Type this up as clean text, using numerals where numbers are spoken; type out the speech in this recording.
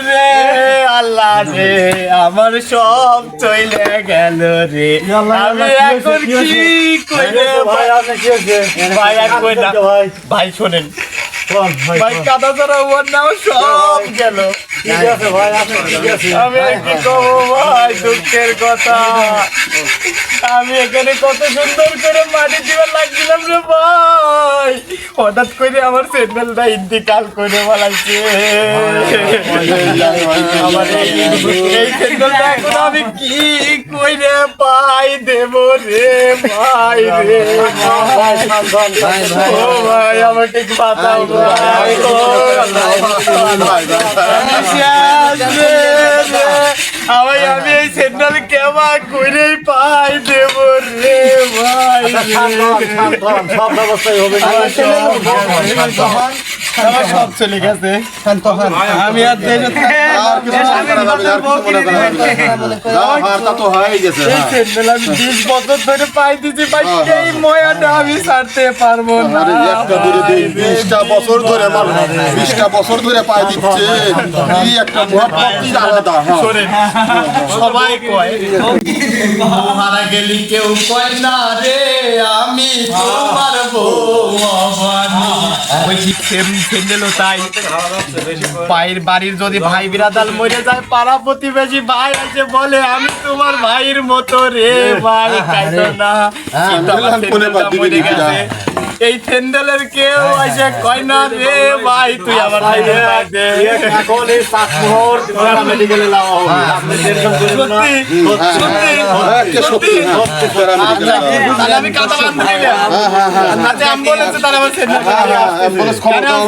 রে আল্লাহ রে আমার সব চলে গেল রে আমি এখন কি কইরে ভাই আপনি কি হইছে ভাই আর কই না ভাই শুনেন ভাই কাদা ধরা ওর নাও সব গেল ঠিক আছে ভাই আপনি ঠিক আছে আমি কি কব ভাই দুঃখের কথা আমি এখানে কত সুন্দর করে মাটি দিবার লাগছিলাম রে ভাই হঠাৎ করে আমার সেন্ডেলটা ইন্তিকাল করে বলাইছে আমার এই সেন্ডেলটা এখন আমি কি কইরে পাই দেব রে ভাই রে ও ভাই আমার ঠিক বাতাও ভাই ও আমি এই সেন্ডেল কেমন কইরে পাই দেব রে ভাই সব ব্যবস্থাই হবে আমার সব চলে গেছে আমি আর দেশে আমি 20 বছর ধরে পাই দিছি ভাই এই ময়াটা আমি ছাড়তে পারবো না 20টা বছর ধরে 20টা বছর ধরে পাই দিচ্ছে এই একটা মহাপতি আলাদা সবাই কয় হারা গেলি কেউ কয় না রে আমি তোমার বউ বলছি সেন্ডেলও তাই ভাইয়ের বাড়ির যদি ভাই বিরাদাল মরে যায় পাড়া প্রতিবেশী ভাই আছে বলে আমি তোমার ভাইয়ের মতো রে ভাই কাইতো না কিন্তু আমার সেন্ডেলটা মরে গেছে এই সেন্ডেলের কেউ আসে কয় না রে ভাই তুই আমার ভাই দে এখন এই সাতমোহর মেডিকেলে লাও হবে আপনি টেনশন করেন না সত্যি আমি কথা বান্ধি না আচ্ছা অ্যাম্বুলেন্সে তারা আমার সেন্ডেল অ্যাম্বুলেন্স খবর দাও